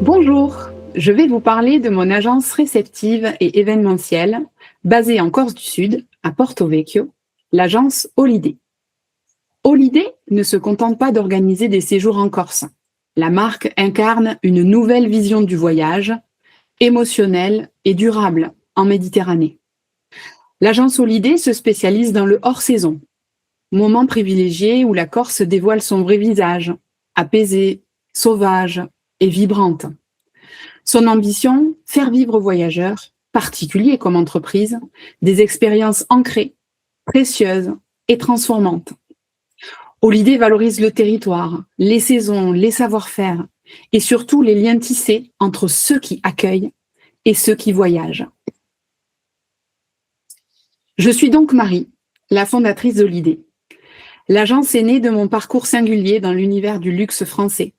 Bonjour, je vais vous parler de mon agence réceptive et événementielle basée en Corse du Sud, à Porto Vecchio, l'agence Holiday. Holiday ne se contente pas d'organiser des séjours en Corse. La marque incarne une nouvelle vision du voyage, émotionnelle et durable en Méditerranée. L'agence Holiday se spécialise dans le hors-saison, moment privilégié où la Corse dévoile son vrai visage, apaisée, sauvage et vibrante. Son ambition, faire vivre aux voyageurs, particuliers comme entreprises, des expériences ancrées, précieuses et transformantes. Holiday valorise le territoire, les saisons, les savoir-faire et surtout les liens tissés entre ceux qui accueillent et ceux qui voyagent. Je suis donc Marie, la fondatrice d'Holiday. L'agence est née de mon parcours singulier dans l'univers du luxe français.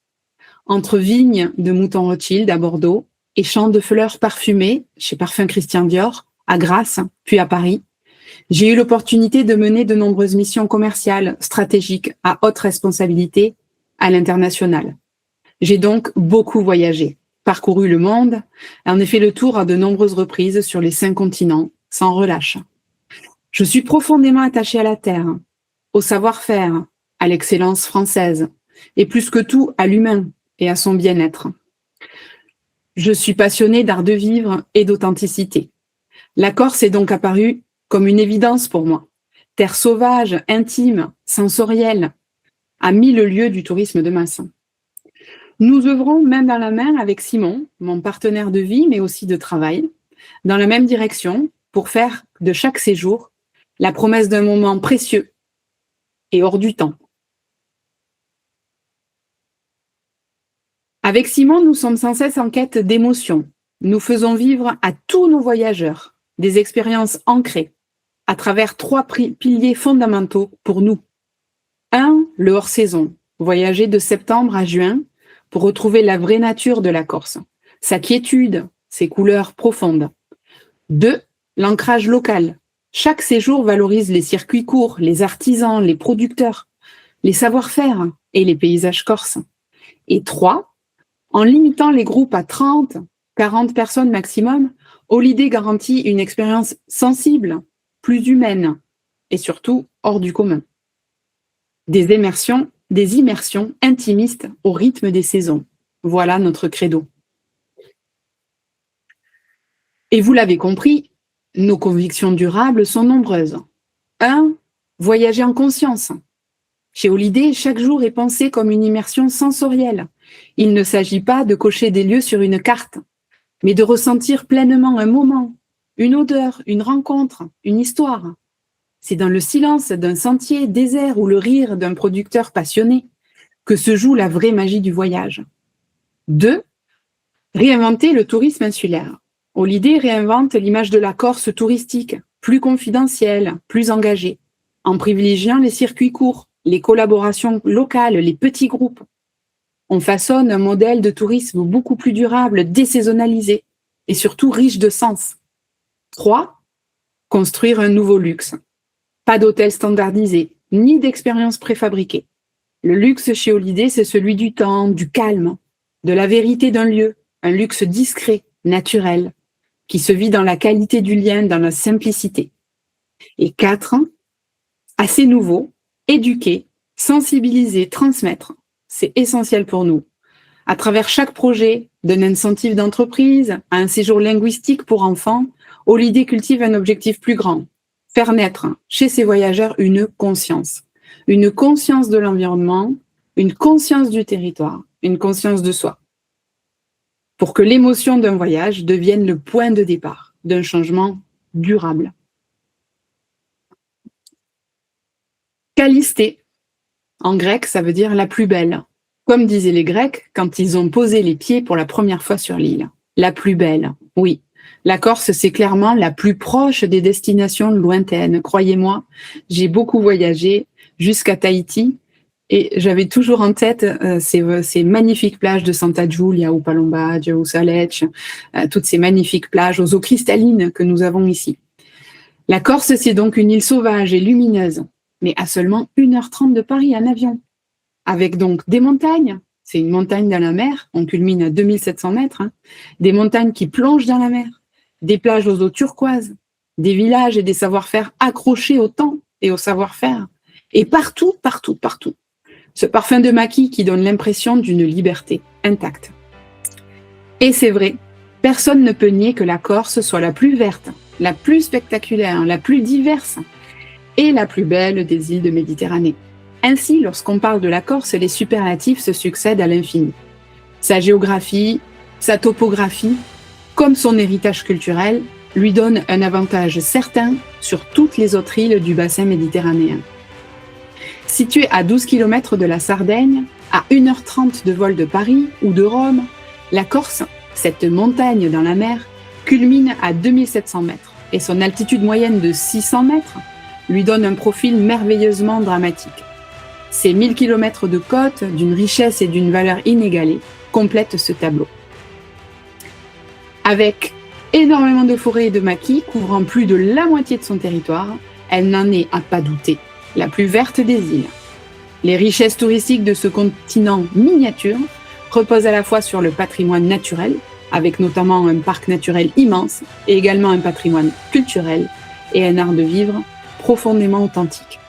Entre vignes de Mouton Rothschild à Bordeaux et champs de fleurs parfumées chez Parfums Christian Dior, à Grasse, puis à Paris, j'ai eu l'opportunité de mener de nombreuses missions commerciales, stratégiques, à haute responsabilité à l'international. J'ai donc beaucoup voyagé, parcouru le monde, en ai fait le tour à de nombreuses reprises sur les 5 continents, sans relâche. Je suis profondément attachée à la terre, au savoir-faire, à l'excellence française, et plus que tout à l'humain et à son bien-être. Je suis passionnée d'art de vivre et d'authenticité. La Corse est donc apparue comme une évidence pour moi. Terre sauvage, intime, sensorielle, à 1000 lieues du tourisme de masse. Nous œuvrons main dans la main avec Simon, mon partenaire de vie mais aussi de travail, dans la même direction pour faire de chaque séjour la promesse d'un moment précieux et hors du temps. Avec Simon, nous sommes sans cesse en quête d'émotions. Nous faisons vivre à tous nos voyageurs des expériences ancrées à travers 3 piliers fondamentaux pour nous. 1, le hors-saison, voyager de septembre à juin pour retrouver la vraie nature de la Corse, sa quiétude, ses couleurs profondes. 2, l'ancrage local. Chaque séjour valorise les circuits courts, les artisans, les producteurs, les savoir-faire et les paysages corses. Et 3, en limitant les groupes à 30, 40 personnes maximum, Holiday garantit une expérience sensible, plus humaine et surtout hors du commun. Des immersions intimistes au rythme des saisons. Voilà notre credo. Et vous l'avez compris, nos convictions durables sont nombreuses. 1, voyager en conscience. Chez Holiday, chaque jour est pensé comme une immersion sensorielle. Il ne s'agit pas de cocher des lieux sur une carte, mais de ressentir pleinement un moment, une odeur, une rencontre, une histoire. C'est dans le silence d'un sentier désert ou le rire d'un producteur passionné que se joue la vraie magie du voyage. 2, réinventer le tourisme insulaire. Holiday réinvente l'image de la Corse touristique, plus confidentielle, plus engagée, en privilégiant les circuits courts, les collaborations locales, les petits groupes. On façonne un modèle de tourisme beaucoup plus durable, désaisonnalisé et surtout riche de sens. 3, construire un nouveau luxe. Pas d'hôtel standardisé, ni d'expérience préfabriquée. Le luxe chez Holiday, c'est celui du temps, du calme, de la vérité d'un lieu, un luxe discret, naturel, qui se vit dans la qualité du lien, dans la simplicité. Et 4, assez nouveau, éduquer, sensibiliser, transmettre. C'est essentiel pour nous. À travers chaque projet, d'un incentive d'entreprise à un séjour linguistique pour enfants, Holiday cultive un objectif plus grand. Faire naître chez ses voyageurs une conscience de l'environnement, une conscience du territoire, une conscience de soi, pour que l'émotion d'un voyage devienne le point de départ d'un changement durable. Calistée, en grec, ça veut dire la plus belle. Comme disaient les Grecs quand ils ont posé les pieds pour la première fois sur l'île. La plus belle, oui. La Corse, c'est clairement la plus proche des destinations lointaines. Croyez-moi, j'ai beaucoup voyagé jusqu'à Tahiti et j'avais toujours en tête ces magnifiques plages de Santa Giulia ou Palombaggio ou Salecce, toutes ces magnifiques plages aux eaux cristallines que nous avons ici. La Corse, c'est donc une île sauvage et lumineuse, mais à seulement 1h30 de Paris en avion. Avec donc des montagnes, c'est une montagne dans la mer, on culmine à 2700 mètres, des montagnes qui plongent dans la mer, des plages aux eaux turquoises, des villages et des savoir-faire accrochés au temps et au savoir-faire, et partout, partout, partout, ce parfum de maquis qui donne l'impression d'une liberté intacte. Et c'est vrai, personne ne peut nier que la Corse soit la plus verte, la plus spectaculaire, la plus diverse et la plus belle des îles de Méditerranée. Ainsi, lorsqu'on parle de la Corse, les superlatifs se succèdent à l'infini. Sa géographie, sa topographie, comme son héritage culturel, lui donnent un avantage certain sur toutes les autres îles du bassin méditerranéen. Située à 12 km de la Sardaigne, à 1h30 de vol de Paris ou de Rome, la Corse, cette montagne dans la mer, culmine à 2700 mètres et son altitude moyenne de 600 mètres lui donne un profil merveilleusement dramatique. Ces 1000 km de côte, d'une richesse et d'une valeur inégalée, complètent ce tableau. Avec énormément de forêts et de maquis couvrant plus de la moitié de son territoire, elle n'en est à pas douter la plus verte des îles. Les richesses touristiques de ce continent miniature reposent à la fois sur le patrimoine naturel, avec notamment un parc naturel immense, et également un patrimoine culturel et un art de vivre profondément authentique.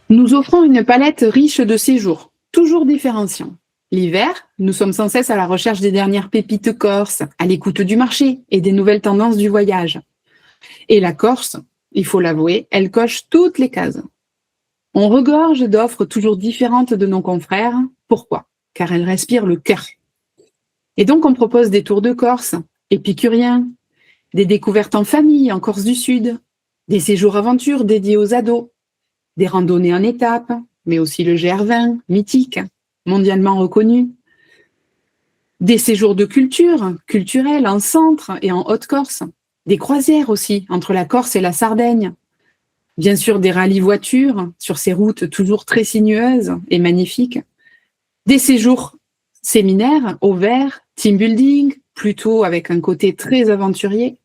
Nous offrons une palette riche de séjours, toujours différenciants. L'hiver, nous sommes sans cesse à la recherche des dernières pépites corses, à l'écoute du marché et des nouvelles tendances du voyage. Et la Corse, il faut l'avouer, elle coche toutes les cases. On regorge d'offres toujours différentes de nos confrères. Pourquoi ? Car elle respire le cœur. Et donc on propose des tours de Corse, épicuriens, des découvertes en famille en Corse du Sud, des séjours aventures dédiés aux ados, des randonnées en étapes, mais aussi le GR20, mythique, mondialement reconnu, des séjours de culture, culturels en centre et en Haute-Corse, des croisières aussi entre la Corse et la Sardaigne, bien sûr des rallyes voitures sur ces routes toujours très sinueuses et magnifiques, des séjours séminaires au vert, team building, plutôt avec un côté très aventurier,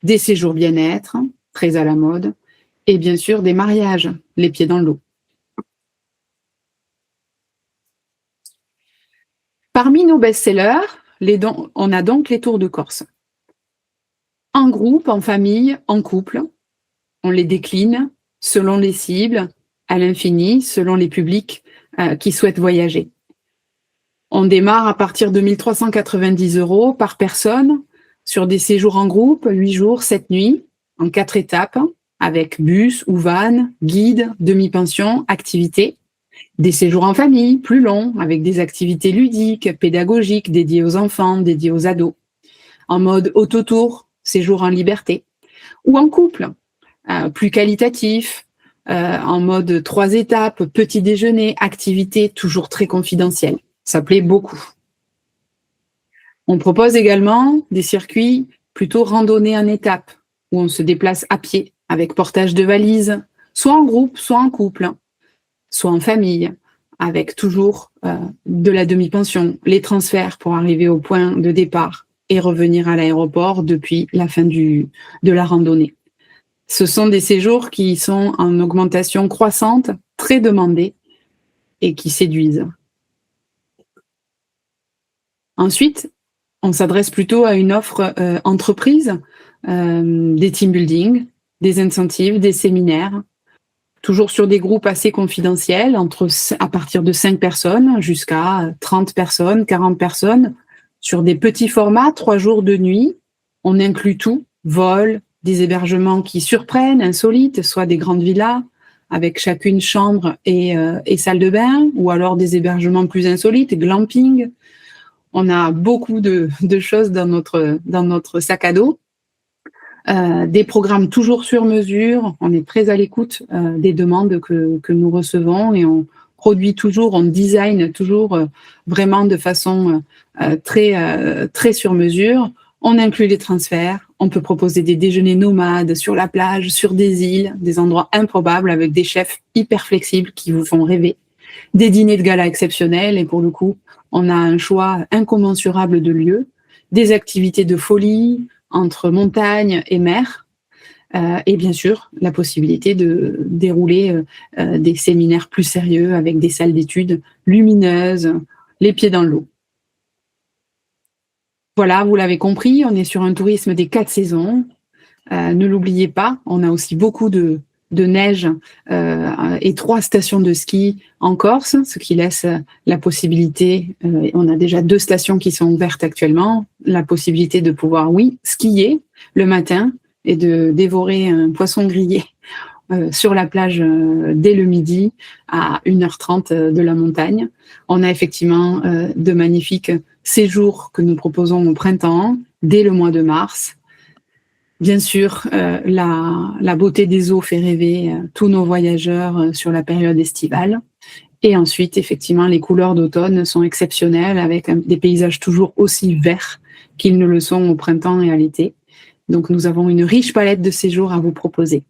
des séjours bien-être, très à la mode, et bien sûr des mariages, les pieds dans l'eau. Parmi nos best-sellers, on a donc les tours de Corse. En groupe, en famille, en couple, on les décline selon les cibles, à l'infini, selon les publics qui souhaitent voyager. On démarre à partir de 1 390 € par personne sur des séjours en groupe, 8 jours, 7 nuits, en 4 étapes, avec bus ou van, guide, demi-pension, activités. Des séjours en famille, plus longs, avec des activités ludiques, pédagogiques, dédiées aux enfants, dédiées aux ados. En mode autotour, séjour en liberté. Ou en couple, plus qualitatif, en mode 3 étapes, petit déjeuner, activités toujours très confidentielles. Ça plaît beaucoup. On propose également des circuits plutôt randonnés en étapes, où on se déplace à pied, avec portage de valises, soit en groupe, soit en couple, soit en famille, avec toujours de la demi-pension, les transferts pour arriver au point de départ et revenir à l'aéroport depuis la fin de la randonnée. Ce sont des séjours qui sont en augmentation croissante, très demandés et qui séduisent. Ensuite, on s'adresse plutôt à une offre entreprise, des team building, des incentives, des séminaires, toujours sur des groupes assez confidentiels, à partir de 5 personnes jusqu'à 30 personnes, 40 personnes, sur des petits formats, 3 jours de nuit. On inclut tout, vol, des hébergements qui surprennent, insolites, soit des grandes villas, avec chacune chambre et salle de bain, ou alors des hébergements plus insolites, glamping. On a beaucoup de choses dans notre sac à dos. Des programmes toujours sur mesure. On est très à l'écoute des demandes que nous recevons et on produit toujours, on design toujours vraiment de façon très sur mesure. On inclut les transferts. On peut proposer des déjeuners nomades sur la plage, sur des îles, des endroits improbables avec des chefs hyper flexibles qui vous font rêver. Des dîners de gala exceptionnels et pour le coup, on a un choix incommensurable de lieux, des activités de folie entre montagne et mer, Et bien sûr, la possibilité de dérouler des séminaires plus sérieux avec des salles d'études lumineuses, les pieds dans l'eau. Voilà, vous l'avez compris, on est sur un tourisme des 4 saisons. Ne l'oubliez pas, on a aussi beaucoup de neige et 3 stations de ski en Corse, ce qui laisse la possibilité, on a déjà 2 stations qui sont ouvertes actuellement, la possibilité de pouvoir, oui, skier le matin et de dévorer un poisson grillé sur la plage dès le midi à 1h30 de la montagne. On a effectivement de magnifiques séjours que nous proposons au printemps, dès le mois de mars. Bien sûr, la beauté des eaux fait rêver tous nos voyageurs sur la période estivale. Et ensuite, effectivement, les couleurs d'automne sont exceptionnelles avec des paysages toujours aussi verts qu'ils ne le sont au printemps et à l'été. Donc, nous avons une riche palette de séjours à vous proposer.